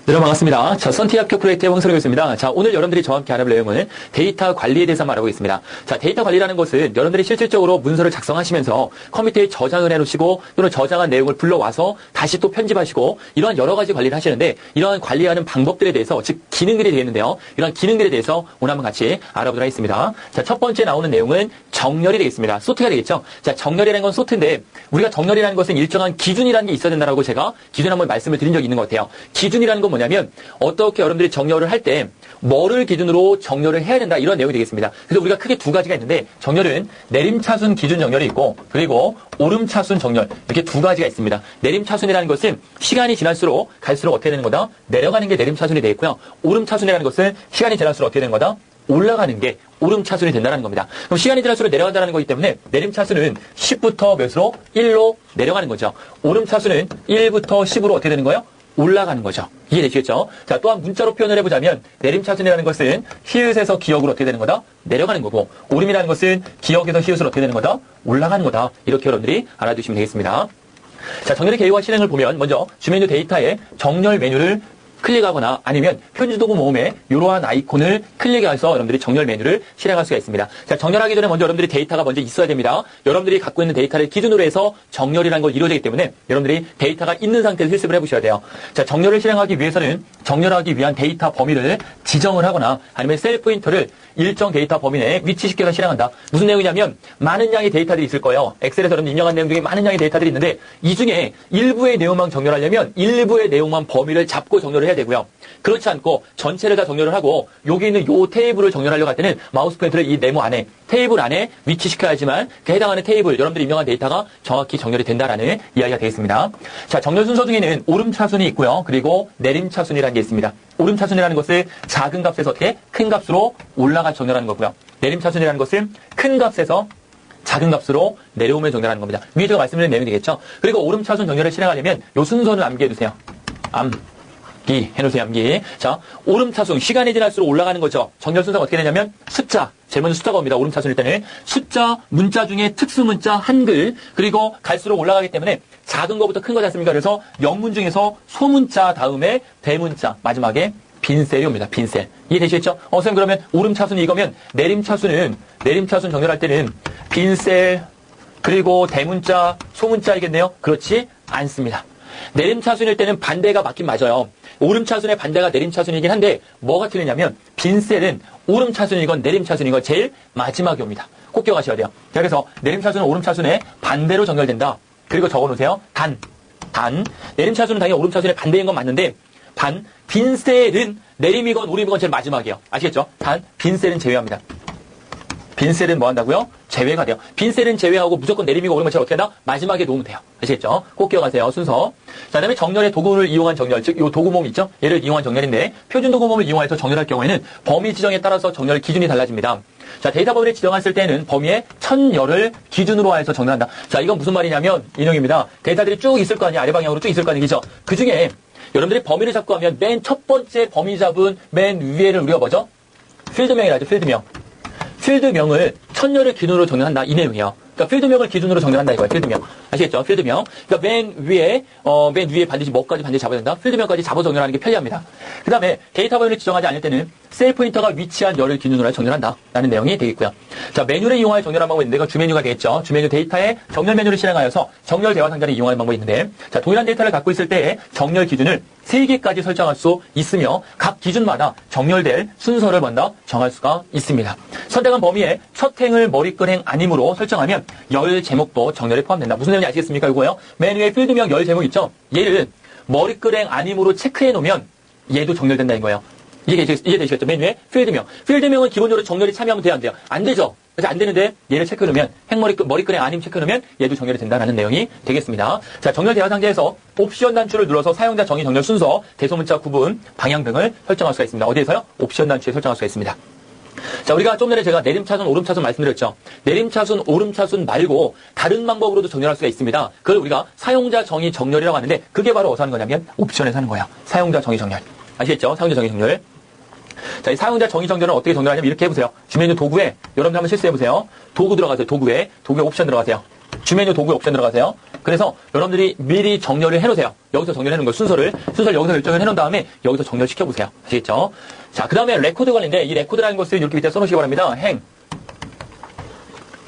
여러분 반갑습니다. 자, 선티학교 프로젝트의 황선우고 있습니다. 자, 오늘 여러분들이 저와 함께 알아볼 내용은 데이터 관리에 대해서 말하고 있습니다. 자, 데이터 관리라는 것은 여러분들이 실질적으로 문서를 작성하시면서 컴퓨터에 저장을 해놓으시고 또는 저장한 내용을 불러와서 다시 또 편집하시고 이러한 여러 가지 관리를 하시는데 이러한 관리하는 방법들에 대해서 즉 기능들이 되겠는데요. 이러한 기능들에 대해서 오늘 한번 같이 알아보도록 하겠습니다. 자, 첫 번째 나오는 내용은 정렬이 되겠습니다. 소트가 되겠죠. 자, 정렬이라는 건 소트인데 우리가 정렬이라는 것은 일정한 기준이라는 게 있어야 된다라고 제가 기존에 한번 말씀을 드린 적이 있는 것 같아요. 기준이라는 건 뭐냐면 어떻게 여러분들이 정렬을 할 때 뭐를 기준으로 정렬을 해야 된다 이런 내용이 되겠습니다. 그래서 우리가 크게 두 가지가 있는데 정렬은 내림차순 기준 정렬이 있고 그리고 오름차순 정렬 이렇게 두 가지가 있습니다. 내림차순이라는 것은 시간이 지날수록 갈수록 어떻게 되는 거다? 내려가는 게 내림차순이 되겠고요. 오름차순이라는 것은 시간이 지날수록 어떻게 되는 거다? 올라가는 게 오름차순이 된다는 겁니다. 그럼 시간이 지날수록 내려간다는 거기 때문에 내림차순은 10부터 몇으로? 1로 내려가는 거죠. 오름차순은 1부터 10으로 어떻게 되는 거예요? 올라가는 거죠. 이해되시겠죠? 자, 또한 문자로 표현을 해보자면 내림차순이라는 것은 히읗에서 기역으로 어떻게 되는 거다? 내려가는 거고 오름이라는 것은 기역에서 히읗으로 어떻게 되는 거다? 올라가는 거다. 이렇게 여러분들이 알아두시면 되겠습니다. 자, 정렬의 계획과 실행을 보면 먼저 주메뉴 데이터에 정렬 메뉴를 클릭하거나 아니면 표준도구 모음에 이러한 아이콘을 클릭해서 여러분들이 정렬 메뉴를 실행할 수가 있습니다. 자, 정렬하기 전에 먼저 여러분들이 데이터가 먼저 있어야 됩니다. 여러분들이 갖고 있는 데이터를 기준으로 해서 정렬이라는 걸 이루어지기 때문에 여러분들이 데이터가 있는 상태에서 실습을 해보셔야 돼요. 자, 정렬을 실행하기 위해서는 정렬하기 위한 데이터 범위를 지정을 하거나 아니면 셀 포인터를 일정 데이터 범위 내에 위치시켜서 실행한다. 무슨 내용이냐면 많은 양의 데이터들이 있을 거예요. 엑셀에서 여러분 입력한 내용 중에 많은 양의 데이터들이 있는데 이 중에 일부의 내용만 정렬하려면 일부의 내용만 범위를 잡고 정렬을 해야 되고요. 그렇지 않고 전체를 다 정렬을 하고 여기 있는 요 테이블을 정렬하려고 할 때는 마우스 포인터를 이 네모 안에 테이블 안에 위치시켜야지만 그 해당하는 테이블 여러분들이 입력한 데이터가 정확히 정렬이 된다라는 이야기가 되겠습니다. 자, 정렬 순서 중에는 오름차순이 있고요. 그리고 내림차순이라는 게 있습니다. 오름차순이라는 것을 작은 값에서 어떻게 큰 값으로 올라가 정렬하는 거고요. 내림차순이라는 것은 큰 값에서 작은 값으로 내려오면 정렬하는 겁니다. 위에 제가 말씀드린 내용이 되겠죠. 그리고 오름차순 정렬을 실행하려면 요 순서를 암기해두세요. 암기 해놓으세요. 암기. 자, 오름차순 시간이 지날수록 올라가는 거죠. 정렬 순서가 어떻게 되냐면 숫자 제일 먼저 숫자가 옵니다. 오름차순일 때는 숫자 문자 중에 특수문자 한글 그리고 갈수록 올라가기 때문에 작은 거부터 큰 거지 않습니까? 그래서 영문 중에서 소문자 다음에 대문자 마지막에 빈셀이 옵니다. 빈셀. 이해되시겠죠? 선생님 그러면 오름차순이 이거면 내림차순은 내림차순 정렬할 때는 빈셀 그리고 대문자 소문자이겠네요? 그렇지 않습니다. 내림차순일 때는 반대가 맞긴 맞아요. 오름차순의 반대가 내림차순이긴 한데 뭐가 틀리냐면 빈셀은 오름차순이건 내림차순이건 제일 마지막에 옵니다. 꼭 기억하셔야 돼요. 자, 그래서 내림차순은 오름차순의 반대로 정렬된다. 그리고 적어놓으세요. 단. 내림차순은 당연히 오름차순의 반대인 건 맞는데 빈셀은 내림이건 오름이건 제일 마지막이에요. 아시겠죠? 빈셀은 제외합니다. 빈셀은 뭐 한다고요? 제외가 돼요. 빈셀은 제외하고 무조건 내림이고 오름은 제일 어떻게 한다? 마지막에 놓으면 돼요. 아시겠죠? 꼭 기억하세요. 순서. 자, 그다음에 정렬의 도구를 이용한 정렬, 즉 요 도구 모음 있죠? 얘를 이용한 정렬인데 표준 도구 모음을 이용해서 정렬할 경우에는 범위 지정에 따라서 정렬 기준이 달라집니다. 자, 데이터 범위를 지정했을 때는 범위의 1000열을 기준으로 해서 정렬한다. 자, 이건 무슨 말이냐면 인용입니다. 데이터들이 쭉 있을 거 아니에요. 아래 방향으로 쭉 있을 거 아니에요. 그 중에 여러분들이 범위를 잡고 하면 맨 첫 번째 범위 잡은 맨 위에를 우리가 뭐죠? 필드명이라 하죠. 필드명. 필드명을 1000열을 기준으로 정렬한다. 이 내용이에요. 그러니까 필드명을 기준으로 정렬한다 이거예요. 필드명. 아시겠죠? 필드명. 그러니까 맨 위에 반드시 뭐까지 반드시 잡아야 된다. 필드명까지 잡아 정렬하는 게 편리합니다. 그 다음에 데이터 범위를 지정하지 않을 때는 셀 포인터가 위치한 열을 기준으로 정렬한다. 라는 내용이 되겠고요. 자, 메뉴를 이용하여 정렬하는 방법이 있는데 이건 주메뉴가 되겠죠. 주메뉴 데이터에 정렬 메뉴를 실행하여서 정렬 대화 상자를 이용하는 방법이 있는데 자, 동일한 데이터를 갖고 있을 때에 정렬 기준을 3개까지 설정할 수 있으며 각 기준마다 정렬될 순서를 먼저 정할 수가 있습니다. 선택한 범위에 첫 행을 머리글행 아님으로 설정하면 열 제목도 정렬에 포함된다. 무슨 내용인지 아시겠습니까? 이거예요. 맨 위에 필드명 열 제목 있죠? 얘를 머리글행 아님으로 체크해 놓으면 얘도 정렬된다는 거예요. 이해되시겠죠? 맨 위에 필드명. 필드명은 기본적으로 정렬이 참여하면 돼요, 안 돼요? 안 되죠? 그래서 안 되는데 얘를 체크해 놓으면 머리글행 아님 체크해 놓으면 얘도 정렬이 된다는 내용이 되겠습니다. 자, 정렬 대화 상자에서 옵션 단추를 눌러서 사용자 정의 정렬 순서, 대소문자 구분, 방향 등을 설정할 수가 있습니다. 어디에서요? 옵션 단추에 설정할 수가 있습니다. 자, 우리가 좀 전에 제가 내림차순, 오름차순 말씀드렸죠. 내림차순, 오름차순 말고 다른 방법으로도 정렬할 수가 있습니다. 그걸 우리가 사용자 정의 정렬이라고 하는데 그게 바로 어디서 하는 거냐면 옵션에서 하는 거예요. 사용자 정의 정렬. 아시겠죠? 사용자 정의 정렬. 자, 이 사용자 정의 정렬은 어떻게 정렬하냐면 이렇게 해보세요. 주메뉴 도구에 여러분들 한번 실수해보세요. 도구 들어가세요. 도구에 옵션 들어가세요. 주메뉴 도구 옵션 들어가세요. 그래서 여러분들이 미리 정렬을 해놓으세요. 여기서 정렬해놓은 거 순서를 여기서 결정을 해놓은 다음에 여기서 정렬시켜보세요. 아시겠죠? 자, 그 다음에 레코드 관리인데 이 레코드라는 것을 이렇게 밑에 써놓으시기 바랍니다.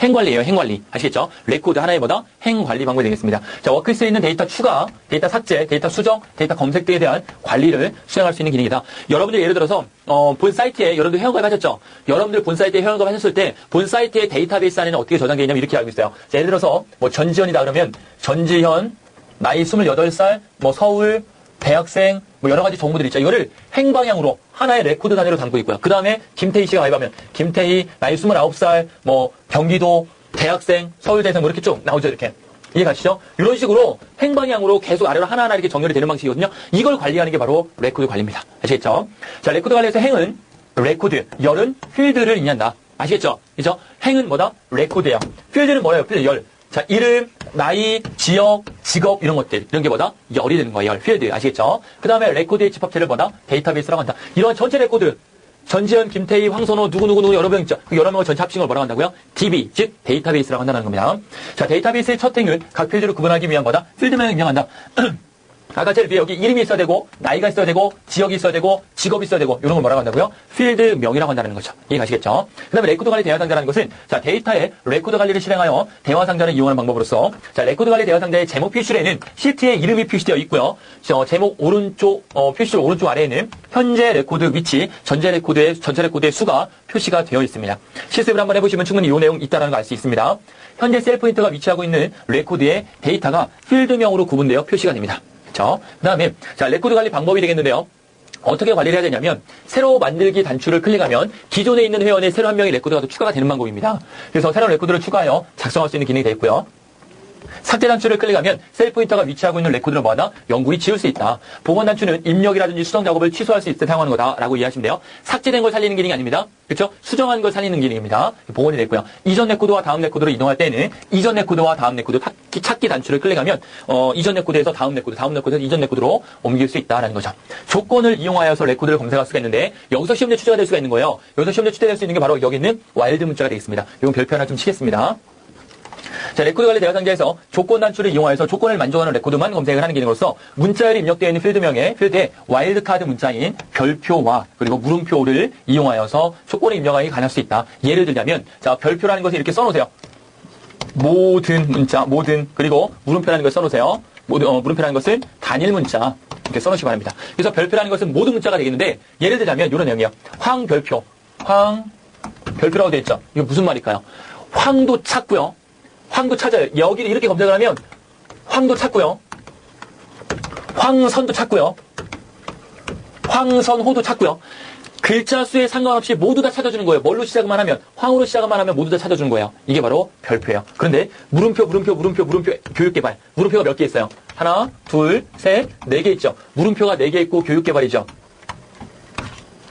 행관리예요. 행관리. 아시겠죠? 레코드 하나에 뭐다? 행관리 방법이 되겠습니다. 자, 워크리스트에 있는 데이터 추가, 데이터 삭제, 데이터 수정, 데이터 검색 등에 대한 관리를 수행할 수 있는 기능이다. 여러분들 예를 들어서 본 사이트에 여러분들 회원가입 하셨죠? 여러분들 본 사이트에 회원가입 하셨을 때 본 사이트의 데이터베이스 안에는 어떻게 저장되어 있냐면 이렇게 알고 있어요. 자, 예를 들어서 뭐 전지현이다 그러면 전지현, 나이 28살, 뭐 서울, 대학생, 뭐 여러 가지 정보들이 있죠. 이거를 행방향으로 하나의 레코드 단위로 담고 있고요. 그 다음에 김태희 씨가 가입하면 김태희, 나이 29살, 뭐 경기도, 대학생, 서울대생 뭐 이렇게 쭉 나오죠. 이렇게. 이해가시죠? 이런 식으로 행방향으로 계속 아래로 하나하나 이렇게 정렬이 되는 방식이거든요. 이걸 관리하는 게 바로 레코드 관리입니다. 아시겠죠? 자, 레코드 관리에서 행은 레코드, 열은 필드를 의미한다. 아시겠죠? 그죠? 행은 뭐다? 레코드예요. 필드는 뭐예요? 필드 열. 자, 이름, 나이, 지역, 직업 이런 것들 이런 게 뭐다? 열이 되는 거예요. 열, 필드 아시겠죠? 그 다음에 레코드의 집합체를 뭐다? 데이터베이스라고 한다. 이런 전체 레코드 전지현, 김태희, 황선호 누구 여러 명 있죠. 그 여러 명을 전체 합친 걸 뭐라고 한다고요? DB 즉 데이터베이스라고 한다는 겁니다. 자, 데이터베이스의 첫 행을 각 필드를 구분하기 위한 뭐다? 필드명을 입력한다. 아까 제일 위에 여기 이름이 있어야 되고 나이가 있어야 되고 지역이 있어야 되고 직업이 있어야 되고 이런 걸 뭐라고 한다고요? 필드명이라고 한다는 거죠. 이해가시겠죠? 그 다음에 레코드 관리 대화상자라는 것은 자 데이터의 레코드 관리를 실행하여 대화상자를 이용하는 방법으로서 자 레코드 관리 대화상자의 제목 표시에는 시트의 이름이 표시되어 있고요. 제목 오른쪽 표시줄 오른쪽 아래에는 현재 레코드 위치 전체 레코드의 수가 표시가 되어 있습니다. 실습을 한번 해보시면 충분히 이 내용 있다는 걸 알 수 있습니다. 현재 셀 포인터가 위치하고 있는 레코드의 데이터가 필드명으로 구분되어 표시가 됩니다. 그렇죠? 그 다음에 자 레코드 관리 방법이 되겠는데요. 어떻게 관리를 해야 되냐면 새로 만들기 단추를 클릭하면 기존에 있는 회원의 새로 한 명의 레코드가 또 추가가 되는 방법입니다. 그래서 새로운 레코드를 추가하여 작성할 수 있는 기능이 되어 있고요. 삭제 단추를 클릭하면 셀 포인터가 위치하고 있는 레코드를 뭐하나? 영구히 지울 수 있다. 복원 단추는 입력이라든지 수정 작업을 취소할 수 있을 때 사용하는 거다라고 이해하시면 돼요. 삭제된 걸 살리는 기능이 아닙니다. 그렇죠? 수정한 걸 살리는 기능입니다. 복원이 됐고요. 이전 레코드와 다음 레코드로 이동할 때는 이전 레코드와 다음 레코드 찾기 단추를 클릭하면 이전 레코드에서 다음 레코드에서 이전 레코드로 옮길 수 있다라는 거죠. 조건을 이용하여서 레코드를 검색할 수가 있는데 여기서 시험제 출제가 될 수가 있는 거예요. 여기서 시험제 출제될 수 있는 게 바로 여기 있는 와일드 문자가 되겠습니다. 이건 별표 하나 좀 치겠습니다. 자, 레코드 관리 대화상자에서 조건 단추를 이용하여서 조건을 만족하는 레코드만 검색을 하는 기능으로서 문자열이 입력되어 있는 필드에 와일드카드 문자인 별표와 그리고 물음표를 이용하여서 조건을 입력하기 가능할 수 있다. 예를 들자면 자, 별표라는 것을 이렇게 써놓으세요. 모든 문자, 그리고 물음표라는 걸 써놓으세요. 물음표라는 것은 단일 문자 이렇게 써놓으시기 바랍니다. 그래서 별표라는 것은 모든 문자가 되겠는데 예를 들자면 이런 내용이에요. 별표라고 되어 있죠. 이거 무슨 말일까요? 황도 찾고요. 황도 찾아요. 여기를 이렇게 검색을 하면 황도 찾고요. 황선도 찾고요. 황선호도 찾고요. 글자 수에 상관없이 모두 다 찾아주는 거예요. 뭘로 시작만 하면 황으로 시작만 하면 모두 다 찾아주는 거예요. 이게 바로 별표예요. 그런데 물음표 교육개발 물음표가 몇 개 있어요? 하나, 둘, 셋, 네 개 있죠. 물음표가 4개 있고 교육개발이죠.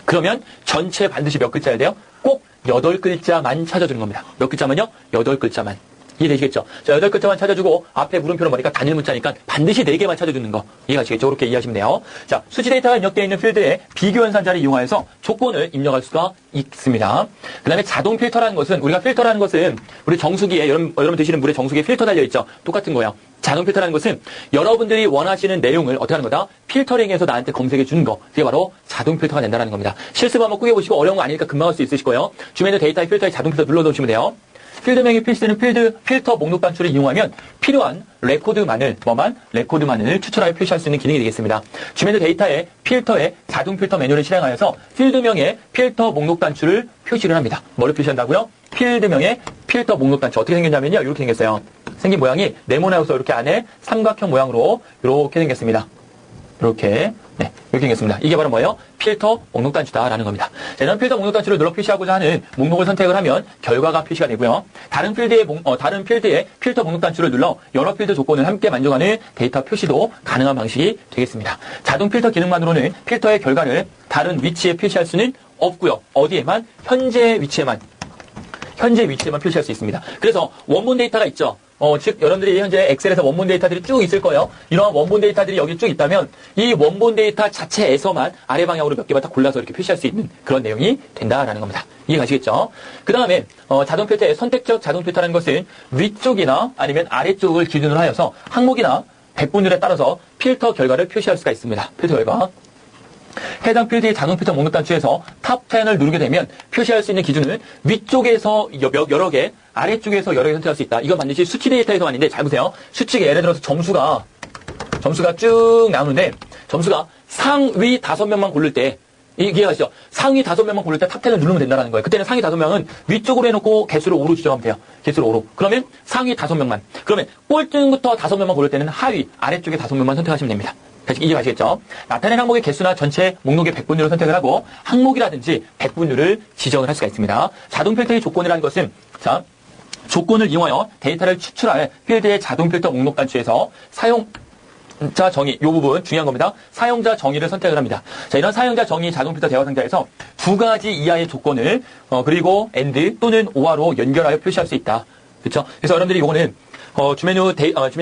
그러면 전체 반드시 몇 글자여야 돼요? 꼭 8글자만 찾아주는 겁니다. 몇 글자만요? 8글자만. 이해되시겠죠? 자, 8글자만 찾아주고 앞에 물음표는 뭐니까 단일 문자니까 반드시 4개만 찾아주는 거. 이해가시겠죠? 그렇게 이해하시면 돼요. 자, 수치 데이터가 입력되어 있는 필드에 비교 연산자를 이용하여서 조건을 입력할 수가 있습니다. 그 다음에 자동 필터라는 것은 우리가 필터라는 것은 우리 정수기에 여러분 드시는 물에 정수기에 필터 달려있죠? 똑같은 거예요. 자동 필터라는 것은 여러분들이 원하시는 내용을 어떻게 하는 거다? 필터링해서 나한테 검색해 주는 거. 그게 바로 자동 필터가 된다는 겁니다. 실습 한번 꾸겨보시고 어려운 거 아니니까 금방 할 수 있으실 거예요. 주변에 데이터의 필터에 자동 필터 눌러놓으시면 돼요. 필드명이 표시되는 필터 목록 단추를 이용하면 필요한 레코드만을 추출하여 표시할 수 있는 기능이 되겠습니다. 주변의 데이터에 필터의 자동 필터 메뉴를 실행하여서 필드명의 필터 목록 단추를 표시를 합니다. 뭐를 표시한다고요? 필드명의 필터 목록 단추. 어떻게 생겼냐면요. 이렇게 생겼어요. 생긴 모양이 네모나여서 이렇게 안에 삼각형 모양으로 이렇게 생겼습니다. 이렇게 생겼습니다. 이게 바로 뭐예요? 필터 목록 단추다라는 겁니다. 자, 이런 필터 목록 단추를 눌러 표시하고자 하는 목록을 선택을 하면 결과가 표시가 되고요. 다른 필드의 필터 목록 단추를 눌러 여러 필드 조건을 함께 만족하는 데이터 표시도 가능한 방식이 되겠습니다. 자동 필터 기능만으로는 필터의 결과를 다른 위치에 표시할 수는 없고요. 어디에만? 현재 위치에만 표시할 수 있습니다. 그래서 원본 데이터가 있죠. 즉 여러분들이 현재 엑셀에서 원본 데이터들이 쭉 있을 거예요. 이러한 원본 데이터들이 여기 쭉 있다면 이 원본 데이터 자체에서만 아래 방향으로 몇 개만 딱 골라서 이렇게 표시할 수 있는 그런 내용이 된다라는 겁니다. 이해가시겠죠? 그 다음에 자동 필터의 선택적 자동 필터라는 것은 위쪽이나 아니면 아래쪽을 기준으로 하여서 항목이나 백분율에 따라서 필터 결과를 표시할 수가 있습니다. 필터 결과. 해당 필드의 자동 필터 목록 단추에서 탑 10을 누르게 되면 표시할 수 있는 기준은 위쪽에서 여러 개, 아래쪽에서 여러 개 선택할 수 있다. 이건 반드시 수치 데이터에서만 있는데 잘 보세요. 수치가 예를 들어서 점수가 쭉 나오는데 점수가 상위 5명만 고를 때 이해가시죠? 상위 5명만 고를 때 탑 10을 누르면 된다는 거예요. 그때는 상위 5명은 위쪽으로 해놓고 개수를 5로 지정하면 돼요. 개수를 5로. 그러면 상위 5명만. 그러면 꼴등부터 5명만 고를 때는 하위, 아래쪽에 5명만 선택하시면 됩니다. 이해 가시겠죠? 나타낸 항목의 개수나 전체 목록의 백분율을 선택을 하고 항목이라든지 백분율을 지정을 할 수가 있습니다. 자동 필터의 조건이라는 것은 자 조건을 이용하여 데이터를 추출할 필드의 자동 필터 목록 단추에서 사용자 정의, 이 부분 중요한 겁니다. 사용자 정의를 선택을 합니다. 자, 이런 사용자 정의 자동 필터 대화 상자에서 두 가지 이하의 조건을 그리고 AND 또는 OR로 연결하여 표시할 수 있다. 그렇죠? 그래서 여러분들이 이거는 주메뉴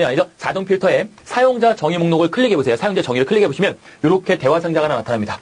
아니죠? 자동 필터에 사용자 정의 목록을 클릭해보세요. 사용자 정의를 클릭해보시면 이렇게 대화 상자가 하나 나타납니다.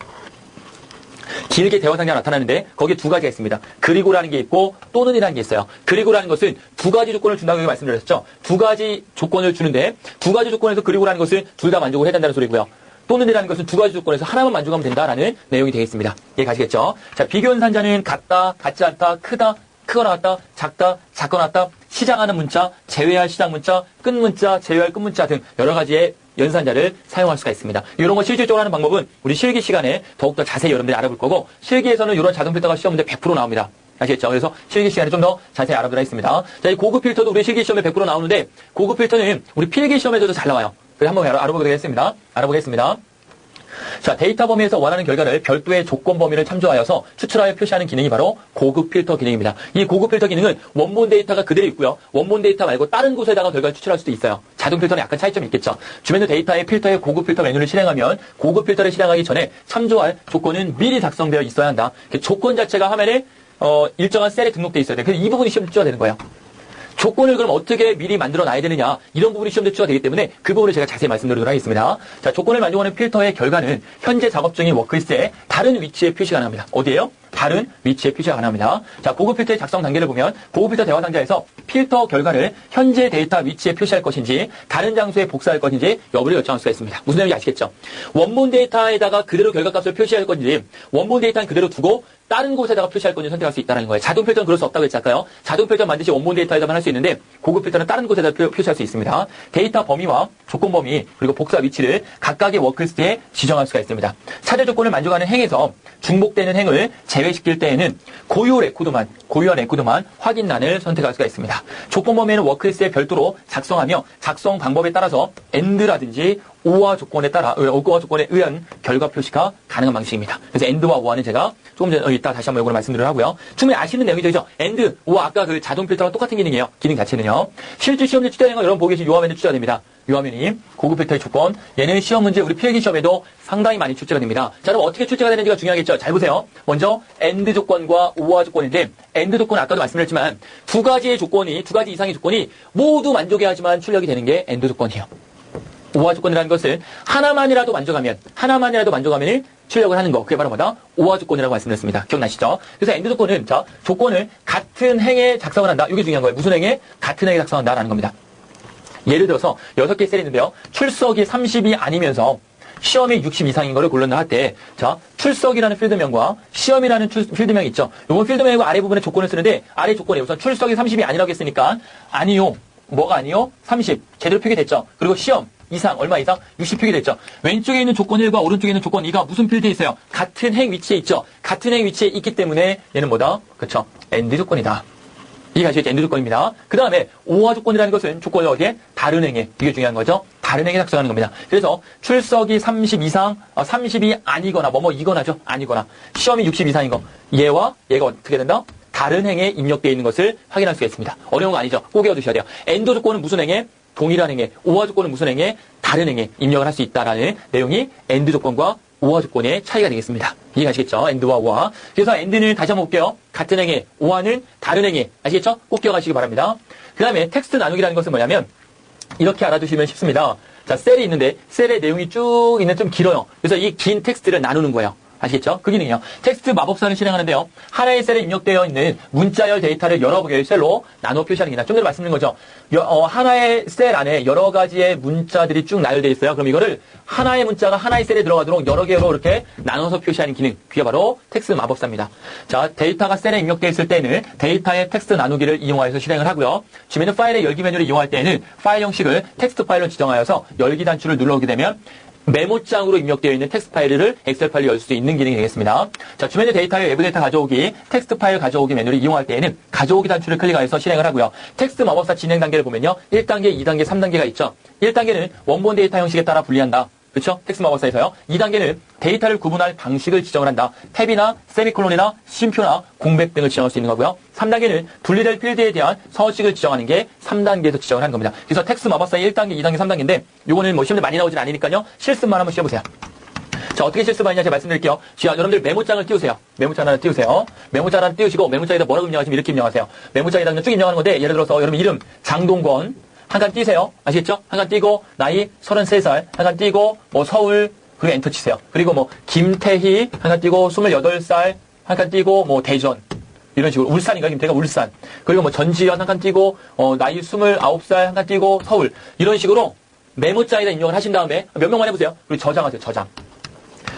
길게 대화 상자가 나타나는데 거기에 두 가지가 있습니다. 그리고라는 게 있고 또는이라는 게 있어요. 그리고라는 것은 두 가지 조건을 준다고 말씀드렸죠. 두 가지 조건을 주는데 두 가지 조건에서 그리고라는 것은 둘 다 만족을 해야 된다는 소리고요. 또는이라는 것은 두 가지 조건에서 하나만 만족하면 된다라는 내용이 되겠습니다. 이해 가시겠죠? 자, 비교 연산자는 같다, 같지 않다, 크다, 크거나 같다, 작다, 작거나 같다, 시작하는 문자, 제외할 시작 문자, 끝 문자, 제외할 끝 문자 등 여러 가지의 연산자를 사용할 수가 있습니다. 이런 거 실질적으로 하는 방법은 우리 실기 시간에 더욱더 자세히 여러분들이 알아볼 거고 실기에서는 이런 자동 필터가 시험 문제 100% 나옵니다. 아시겠죠? 그래서 실기 시간에 좀 더 자세히 알아보도록 하겠습니다. 자, 이 고급 필터도 우리 실기 시험에 100% 나오는데 고급 필터는 우리 필기 시험에서도 잘 나와요. 그래서 한번 알아보겠습니다. 자, 데이터 범위에서 원하는 결과를 별도의 조건 범위를 참조하여서 추출하여 표시하는 기능이 바로 고급 필터 기능입니다. 이 고급 필터 기능은 원본 데이터가 그대로 있고요. 원본 데이터 말고 다른 곳에다가 결과를 추출할 수도 있어요. 자동 필터는 약간 차이점이 있겠죠. 주메뉴 데이터의 필터의 고급 필터 메뉴를 실행하면 고급 필터를 실행하기 전에 참조할 조건은 미리 작성되어 있어야 한다. 조건 자체가 화면에 일정한 셀에 등록되어 있어야 돼. 그래서 이 부분이 시험 출제가 되는 거예요. 조건을 그럼 어떻게 미리 만들어 놔야 되느냐, 이런 부분이 시험에 출제가 되기 때문에 그 부분을 제가 자세히 말씀드리도록 하겠습니다. 자, 조건을 만족하는 필터의 결과는 현재 작업 중인 워크리스트에 다른 위치에 표시가 가능합니다. 어디에요? 다른 위치에 표시가 가능합니다. 자, 고급 필터의 작성 단계를 보면 고급 필터 대화 상자에서 필터 결과를 현재 데이터 위치에 표시할 것인지 다른 장소에 복사할 것인지 여부를 결정할 수가 있습니다. 무슨 내용인지 아시겠죠? 원본 데이터에다가 그대로 결과값을 표시할 건지 원본 데이터는 그대로 두고 다른 곳에다가 표시할 건지 선택할 수 있다는 거예요. 자동 필터는 그럴 수 없다고 했잖아요. 자동 필터는 반드시 원본 데이터에다만 할 수 있는데 고급 필터는 다른 곳에다 표시할 수 있습니다. 데이터 범위와 조건 범위 그리고 복사 위치를 각각의 워크리스트에 지정할 수가 있습니다. 차례 조건을 만족하는 행에서 중복되는 행을 제외시킬 때에는 고유한 레코드만 확인란을 선택할 수가 있습니다. 조건 범위에는 워크리스트에 별도로 작성하며 작성 방법에 따라서 AND라든지 OR 조건에 의한 결과 표시가 가능한 방식입니다. 그래서 AND와 OR는 제가 조금 전에 이따 다시 한번 이거를 말씀드리도록 하고요. 충분히 아시는 내용이죠. 그죠? AND, OR 아까 그 자동 필터랑 똑같은 기능이에요. 기능 자체는요. 실제 시험에 출제되는 거 여러분 보고 계신 요 화면에 출제가 됩니다. 요 화면이 고급 필터의 조건. 얘는 시험 문제 우리 필기 시험에도 상당히 많이 출제가 됩니다. 자, 그럼 어떻게 출제가 되는지가 중요하겠죠. 잘 보세요. 먼저 AND 조건과 OR 조건인데 AND 조건은 아까도 말씀드렸지만 두 가지 이상의 조건이 모두 만족해야지만 출력이 되는 게 AND 조건이에요. OR 조건이라는 것은 하나만이라도 만족하면 출력을 하는 거. 그게 바로 뭐다? OR 조건이라고 말씀드렸습니다. 기억나시죠? 그래서 AND 조건은 자, 조건을 같은 행에 작성을 한다. 이게 중요한 거예요. 무슨 행에? 같은 행에 작성한다라는 겁니다. 예를 들어서 6개의 셀이 있는데요. 출석이 30이 아니면서 시험이 60 이상인 거를 골랐나 할 때, 자, 출석이라는 필드명과 시험이라는 필드명이 있죠. 요건 필드명이고 아래 부분에 조건을 쓰는데, 아래 조건에 우선 출석이 30이 아니라고 했으니까, 아니요. 뭐가 아니요? 30. 제대로 표기됐죠. 그리고 시험. 이상, 얼마 이상? 60 표기됐죠. 왼쪽에 있는 조건 1과 오른쪽에 있는 조건 2가 무슨 필드에 있어요? 같은 행 위치에 있죠. 같은 행 위치에 있기 때문에 얘는 뭐다? 그쵸. AND 조건이다. 이게 아시겠죠? AND 조건입니다. 그 다음에 OR 조건이라는 것은 조건이 어디에? 다른 행에. 이게 중요한 거죠. 다른 행에 작성하는 겁니다. 그래서 출석이 30 이상, 30이 아니거나, 이거나죠. 아니거나. 시험이 60 이상인 거. 얘가 어떻게 된다? 다른 행에 입력되어 있는 것을 확인할 수가 있습니다. 어려운 거 아니죠. 꼭 외워두셔야 돼요. AND 조건은 무슨 행에? 동일한 행에. OR 조건은 무슨 행에? 다른 행에 입력을 할 수 있다라는 내용이 AND 조건과 오화 조건의 차이가 되겠습니다. 이해가시겠죠? AND와 OR. 그래서 AND는 다시 한번 볼게요. 같은 행에, OR는 다른 행에. 아시겠죠? 꼭 기억하시기 바랍니다. 그 다음에 텍스트 나누기라는 것은 뭐냐면 이렇게 알아두시면 쉽습니다. 자, 셀이 있는데 셀의 내용이 쭉 있는 좀 길어요. 그래서 이 긴 텍스트를 나누는 거예요. 아시겠죠? 그 기능이에요. 텍스트 마법사를 실행하는데요. 하나의 셀에 입력되어 있는 문자열 데이터를 여러 개의 셀로 나눠 표시하는 기능. 좀 전에 말씀드린 거죠. 하나의 셀 안에 여러 가지의 문자들이 쭉 나열되어 있어요. 그럼 이거를 하나의 문자가 하나의 셀에 들어가도록 여러 개로 이렇게 나눠서 표시하는 기능. 그게 바로 텍스트 마법사입니다. 자, 데이터가 셀에 입력되어 있을 때는 데이터의 텍스트 나누기를 이용하여서 실행을 하고요. 주변의 파일의 열기 메뉴를 이용할 때는 파일 형식을 텍스트 파일로 지정하여서 열기 단추를 눌러오게 되면 메모장으로 입력되어 있는 텍스트 파일을 엑셀 파일로 열 수 있는 기능이 되겠습니다. 자, 주변의 데이터의 외부 데이터 가져오기, 텍스트 파일 가져오기 메뉴를 이용할 때에는 가져오기 단추를 클릭하여서 실행을 하고요. 텍스트 마법사 진행 단계를 보면요. 1단계, 2단계, 3단계가 있죠. 1단계는 원본 데이터 형식에 따라 분리한다. 그렇죠? 텍스트 마법사에서요. 2단계는 데이터를 구분할 방식을 지정을 한다. 탭이나 세미콜론이나 쉼표나 공백 등을 지정할 수 있는 거고요. 3단계는 분리될 필드에 대한 서식을 지정하는 게 3단계에서 지정을 하는 겁니다. 그래서 텍스트 마법사의 1단계, 2단계, 3단계인데 요거는 뭐 시험에 많이 나오진 않으니까요. 실습만 한번 시켜보세요. 자, 어떻게 실습하느냐 제가 말씀드릴게요. 자, 여러분들 메모장을 띄우세요. 메모장 하나 띄우세요. 메모장 하나 띄우시고 메모장에다 뭐라고 입력하시면 이렇게 입력하세요. 메모장에다 그냥 쭉 입력하는 건데 예를 들어서 여러분 이름 장동건 한 칸 띄세요. 아시겠죠? 한 칸 띄고 나이 33살 한 칸 띄고 뭐 서울 그리고 엔터 치세요. 그리고 뭐 김태희 한 칸 띄고 28살 한 칸 띄고 뭐 대전 이런 식으로 울산인가 김태희가 울산 그리고 뭐 전지현 한 칸 띄고 나이 29살 한 칸 띄고 서울 이런 식으로 메모장에다 입력을 하신 다음에 몇 명만 해보세요. 그리고 저장하세요. 저장.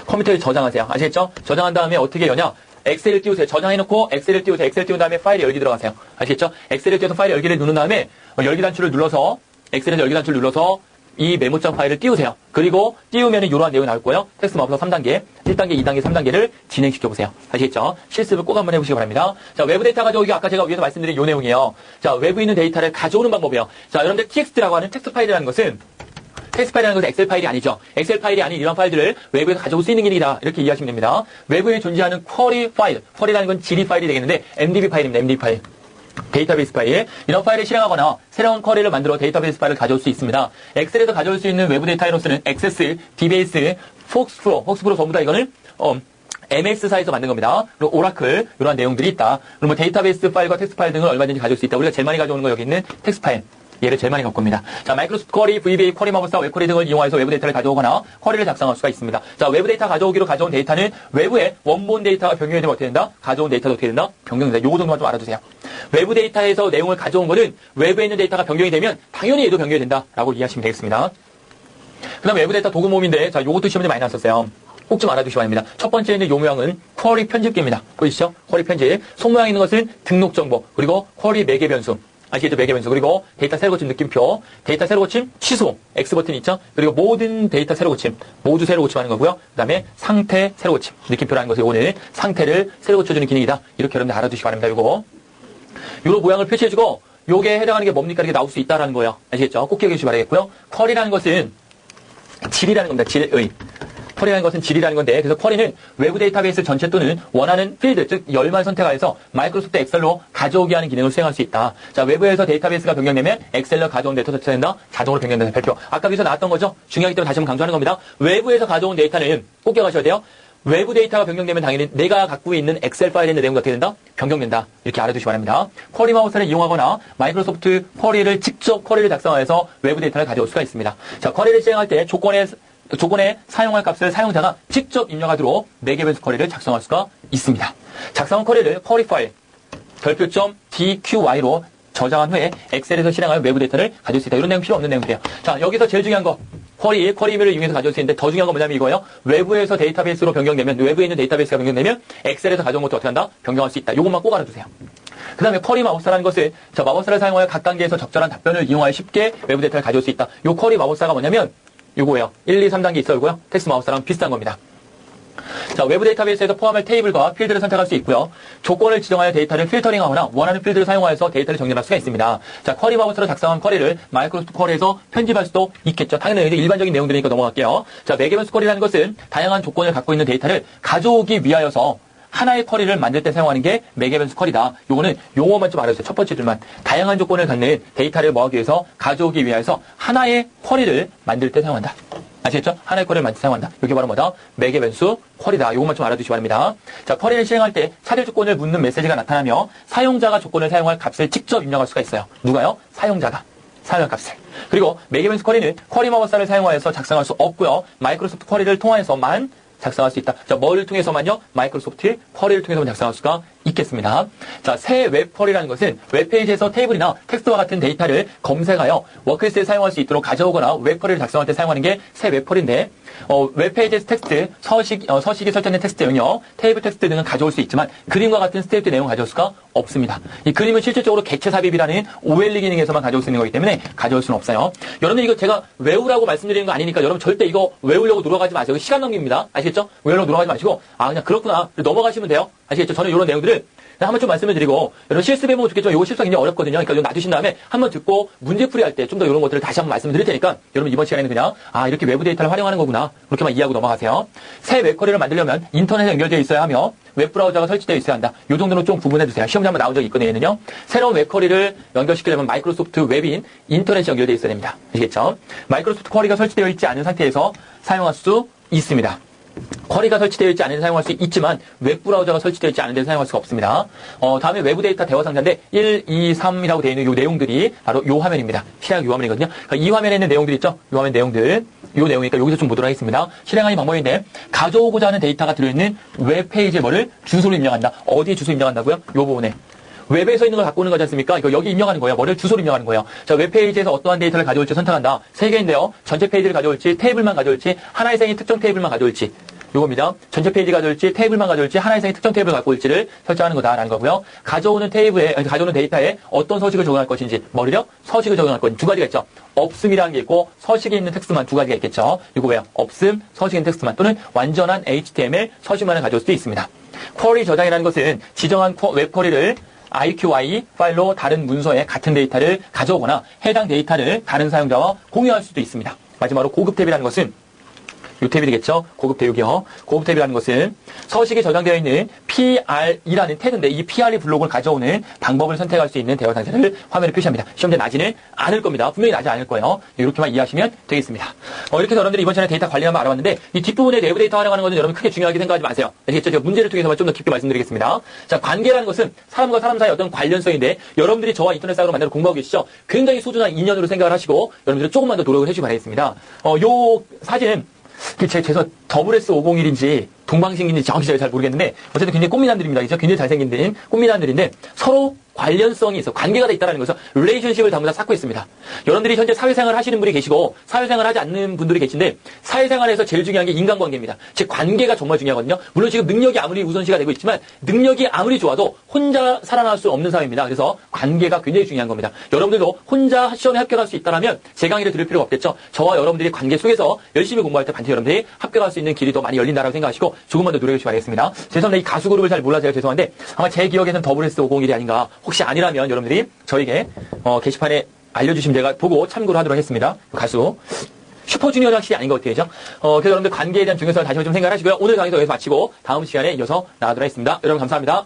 컴퓨터에 저장하세요. 아시겠죠? 저장한 다음에 어떻게 여냐? 엑셀을 띄우세요. 저장해놓고 엑셀을 띄우세요. 엑셀 띄운 다음에 파일에 열기 들어가세요. 아시겠죠? 엑셀을 띄워서 파일 열기를 누른 다음에 열기 단추를 눌러서 엑셀에서 열기 단추를 눌러서 이 메모장 파일을 띄우세요. 그리고 띄우면 이러한 내용이 나올 거예요. 텍스트 마법사 3단계, 1단계, 2단계, 3단계를 진행시켜보세요. 아시겠죠? 실습을 꼭 한번 해보시기 바랍니다. 자, 외부 데이터 가져오기 아까 제가 위에서 말씀드린 이 내용이에요. 자, 외부에 있는 데이터를 가져오는 방법이에요. 자, 여러분들 txt라고 하는 텍스트 파일이라는 것은 텍스트 파일이라는 것은 엑셀 파일이 아니죠. 엑셀 파일이 아닌 이런 파일들을 외부에서 가져올 수 있는 기능이다. 이렇게 이해하시면 됩니다. 외부에 존재하는 쿼리 파일, 쿼리라는 건 지리 파일이 되겠는데 MDB 파일입니다. MDB 파일. 데이터베이스 파일. 이런 파일을 실행하거나 새로운 쿼리를 만들어 데이터베이스 파일을 가져올 수 있습니다. 엑셀에서 가져올 수 있는 외부 데이터로 쓰는 액세스, 디베이스, 폭스프로 전부 다 이거는 MS사에서 만든 겁니다. 그리고 오라클 이런 내용들이 있다. 그리고 뭐 데이터베이스 파일과 텍스트 파일 등을 얼마든지 가져올 수 있다. 우리가 제일 많이 가져오는 거 여기 있는 텍스트 파일. 얘를 제일 많이 갖고 옵니다. 자, 마이크로소프트 쿼리, VBA, 쿼리 마법사, 웹쿼리 등을 이용해서 외부 데이터를 가져오거나 쿼리를 작성할 수가 있습니다. 자, 외부 데이터 가져오기로 가져온 데이터는 외부에 원본 데이터가 변경이 되면 어떻게 된다? 가져온 데이터도 어떻게 된다? 변경된다. 요거 정도만 좀 알아두세요. 외부 데이터에서 내용을 가져온 거는 외부에 있는 데이터가 변경이 되면 당연히 얘도 변경이 된다라고 이해하시면 되겠습니다. 그 다음 외부 데이터 도구 모음인데 자, 요것도 시험에 많이 나왔었어요. 꼭 좀 알아두시기 바랍니다. 첫 번째 있는 요 모양은 쿼리 편집기입니다. 보이시죠? 쿼리 편집. 손모양에 있는 것은 등록 정보, 그리고 쿼리 매개 변수. 아시겠죠? 매개 변수. 그리고 데이터 새로 고침 느낌표, 데이터 새로 고침 취소, X 버튼이 있죠? 그리고 모든 데이터 새로 고침, 모두 새로 고침하는 거고요. 그 다음에 상태 새로 고침, 느낌표라는 것이 오늘 상태를 새로 고쳐주는 기능이다. 이렇게 여러분들 알아두시기 바랍니다. 요거 모양을 표시해주고 요게 해당하는 게 뭡니까? 이렇게 나올 수 있다라는 거예요. 아시겠죠? 꼭 기억해 주시기 바라겠고요. 쿼리라는 것은 질이라는 겁니다. 질의. 쿼리라는 것은 질이라는 건데, 그래서 쿼리는 외부 데이터베이스 전체 또는 원하는 필드, 즉 열만 선택하여서 마이크로소프트 엑셀로 가져오게 하는 기능을 수행할 수 있다. 자, 외부에서 데이터베이스가 변경되면 엑셀로 가져온 데이터 전체가 자동으로 변경된다. 발표. 아까 여기서 나왔던 거죠? 중요하기 때문에 다시 한번 강조하는 겁니다. 외부에서 가져온 데이터는 꼭 기억하셔야 돼요. 외부 데이터가 변경되면 당연히 내가 갖고 있는 엑셀 파일에 있는 내용도 어떻게 된다? 변경된다. 이렇게 알아두시기 바랍니다. 쿼리 마법사를 이용하거나 마이크로소프트 쿼리를 직접 쿼리를 작성해서 외부 데이터를 가져올 수가 있습니다. 자, 쿼리를 실행할 때 조건에 사용할 값을 사용자가 직접 입력하도록 매개 변수 쿼리를 작성할 수가 있습니다. 작성한 쿼리를 쿼리 파일 별표점 DQY로 저장한 후에 엑셀에서 실행하여 외부 데이터를 가져올 수 있다. 이런 내용 필요 없는 내용들이에요. 자, 여기서 제일 중요한 거 쿼리 이메일을 이용해서 가져올 수 있는데 더 중요한 건 뭐냐면 이거예요. 외부에서 데이터베이스로 변경되면 외부에 있는 데이터베이스가 변경되면 엑셀에서 가져온 것도 어떻게 한다? 변경할 수 있다. 이것만 꼭 알아두세요. 그 다음에 쿼리 마법사라는 것은 자, 마법사를 사용하여 각 단계에서 적절한 답변을 이용하여 쉽게 외부 데이터를 가져올 수 있다. 이 쿼리 마법사가 뭐냐면 요거예요. 1, 2, 3단계 있어요고요. 텍스트 마법사랑 비슷한 겁니다. 자, 외부 데이터베이스에서 포함할 테이블과 필드를 선택할 수 있고요. 조건을 지정하여 데이터를 필터링하거나 원하는 필드를 사용하여서 데이터를 정렬할 수가 있습니다. 자, 쿼리 마법사로 작성한 쿼리를 마이크로소프트 쿼리에서 편집할 수도 있겠죠. 당연히 일반적인 내용들이니까 넘어갈게요. 자, 매개 변수 쿼리라는 것은 다양한 조건을 갖고 있는 데이터를 가져오기 위하여서 하나의 쿼리를 만들 때 사용하는 게 매개 변수 쿼리다. 요거는 용어만 좀 알아주세요. 첫 번째 줄만. 다양한 조건을 갖는 데이터를 모으기 위해서 가져오기 위해서 하나의 쿼리를 만들 때 사용한다. 아시겠죠? 하나의 쿼리를 만들 때 사용한다. 이게 바로 뭐다? 매개 변수 쿼리다. 요것만 좀 알아두시기 바랍니다. 자, 쿼리를 실행할 때 차례 조건을 묻는 메시지가 나타나며 사용자가 조건을 사용할 값을 직접 입력할 수가 있어요. 누가요? 사용자가. 사용할 값을. 그리고 매개 변수 쿼리는 쿼리 마법사를 사용하여서 작성할 수 없고요. 마이크로소프트 쿼리를 통해서만 작성할 수 있다. 자, 뭐를 통해서만요? 마이크로소프트 쿼리를 통해서만 작성할 수가 있겠습니다. 자, 새 웹 쿼리라는 것은 웹페이지에서 테이블이나 텍스트와 같은 데이터를 검색하여 워크리스트에 사용할 수 있도록 가져오거나 웹 쿼리를 작성할 때 사용하는 게 새 웹 쿼리인데, 웹페이지에서 텍스트, 서식이 설정된 텍스트 영역, 테이블 텍스트 등은 가져올 수 있지만 그림과 같은 스테이트 내용을 가져올 수가 없습니다. 이 그림은 실질적으로 객체 삽입이라는 OLE 기능에서만 가져올 수 있는 거기 때문에 가져올 수는 없어요. 여러분 이거 제가 외우라고 말씀드리는 거 아니니까 여러분 절대 이거 외우려고 노력하지 마세요. 시간 낭비입니다. 아시겠죠? 외우려고 노력하지 마시고 그냥 그렇구나 넘어가시면 돼요. 아시겠죠? 저는 이런 내용들을 한번 좀 말씀을 드리고, 여러분 실습해보면 좋겠지만 이거 실수가 굉장히 어렵거든요. 그러니까 이거 놔두신 다음에 한번 듣고 문제풀이 할 때 좀 더 이런 것들을 다시 한번 말씀을 드릴 테니까 여러분 이번 시간에는 그냥 이렇게 외부 데이터를 활용하는 거구나 그렇게만 이해하고 넘어가세요. 새 웹쿼리를 만들려면 인터넷에 연결되어 있어야 하며 웹브라우저가 설치되어 있어야 한다. 이 정도는 좀 구분해주세요. 시험에 한번 나온 적이 있거든요. 얘는요. 새로운 웹쿼리를 연결시키려면 마이크로소프트 웹인 인터넷이 연결되어 있어야 됩니다. 아시겠죠? 마이크로소프트 쿼리가 설치되어 있지 않은 상태에서 사용할 수 있습니다. 쿼리가 설치되어 있지 않은 데 사용할 수 있지만 웹브라우저가 설치되어 있지 않은 데 사용할 수가 없습니다. 다음에 외부 데이터 대화 상자인데 1, 2, 3이라고 되어 있는 이 내용들이 바로 이 화면입니다. 실행 이 화면이거든요. 이 화면에 있는 내용들 있죠? 이 화면 내용들. 이 내용이니까 여기서 좀 보도록 하겠습니다. 실행하는 방법인데 가져오고자 하는 데이터가 들어있는 웹페이지에 뭐를 주소를 입력한다. 어디에 주소 입력한다고요? 이 부분에. 웹에서 있는 걸 갖고 오는 거지 않습니까? 이거 여기 입력하는 거예요. 뭐를 주소를 입력하는 거예요. 자, 웹페이지에서 어떠한 데이터를 가져올지 선택한다. 세 개인데요. 전체 페이지를 가져올지, 테이블만 가져올지, 하나 이상의 특정 테이블만 가져올지. 요겁니다. 전체 페이지 가져올지, 테이블만 가져올지, 하나 이상의 특정 테이블을 갖고 올지를 설정하는 거다라는 거고요. 가져오는 데이터에 어떤 서식을 적용할 것인지, 뭐를요? 서식을 적용할 것인지 두 가지가 있죠. 없음이라는 게 있고, 서식이 있는 텍스트만 두 가지가 있겠죠. 이거 왜요? 없음, 서식이 있는 텍스트만 또는 완전한 HTML 서식만을 가져올 수도 있습니다. 쿼리 저장이라는 것은 지정한 웹 쿼리를 IQI 파일로 다른 문서에 같은 데이터를 가져오거나 해당 데이터를 다른 사용자와 공유할 수도 있습니다. 마지막으로 고급 탭이라는 것은 이 탭이 되겠죠? 고급 대역이요. 고급 탭이라는 것은 서식이 저장되어 있는 PR이라는 태그인데 이 PR이 블록을 가져오는 방법을 선택할 수 있는 대화 상자를 화면에 표시합니다. 시험대 나지는 않을 겁니다. 분명히 나지 않을 거예요. 이렇게만 이해하시면 되겠습니다. 이렇게 해서 여러분들이 이번 시간에 데이터 관리 한번 알아봤는데 이 뒷부분에 내부 데이터 활용하는 것은 여러분 크게 중요하게 생각하지 마세요. 아시겠죠? 제가 문제를 통해서만 좀 더 깊게 말씀드리겠습니다. 자, 관계라는 것은 사람과 사람 사이의 어떤 관련성인데 여러분들이 저와 인터넷 사이로 만나서 공부하고 계시죠? 굉장히 소중한 인연으로 생각을 하시고 여러분들이 조금만 더 노력을 해주시기 바라겠습니다. 요 사진은 죄송 WS501인지 동방신기인지 정확히 제가 잘 모르겠는데 어쨌든 굉장히 꽃미남들입니다. 그죠? 굉장히 잘생긴 꽃미남들인데 서로 관련성이 있어. 관계가 돼 있다는 것은 릴레이션십을 전부 다 쌓고 있습니다. 여러분들이 현재 사회생활 하시는 분이 계시고 사회생활 하지 않는 분들이 계신데 사회생활에서 제일 중요한 게 인간관계입니다. 즉 관계가 정말 중요하거든요. 물론 지금 능력이 아무리 우선시가 되고 있지만 능력이 아무리 좋아도 혼자 살아날 수 없는 사회입니다. 그래서 관계가 굉장히 중요한 겁니다. 여러분들도 혼자 시험에 합격할 수 있다면 제 강의를 들을 필요가 없겠죠. 저와 여러분들이 관계 속에서 열심히 공부할 때 반드시 여러분들이 합격할 수 있는 길이 더 많이 열린다라고 생각하시고 조금만 더 노력해 주시기 바라겠습니다. 죄송합니다. 이 가수 그룹을 잘 몰라서 죄송한데 아마 제 기억에는 WS501이 아닌가. 혹시 아니라면 여러분들이 저에게 게시판에 알려주시면 제가 보고 참고를 하도록 하겠습니다. 가수 슈퍼주니어는 확실히 아닌 것 같아요. 그래서 여러분들 관계에 대한 중요성을 다시 한번 좀 생각하시고요. 오늘 강의도 여기서 마치고 다음 시간에 이어서 나가도록 하겠습니다. 여러분 감사합니다.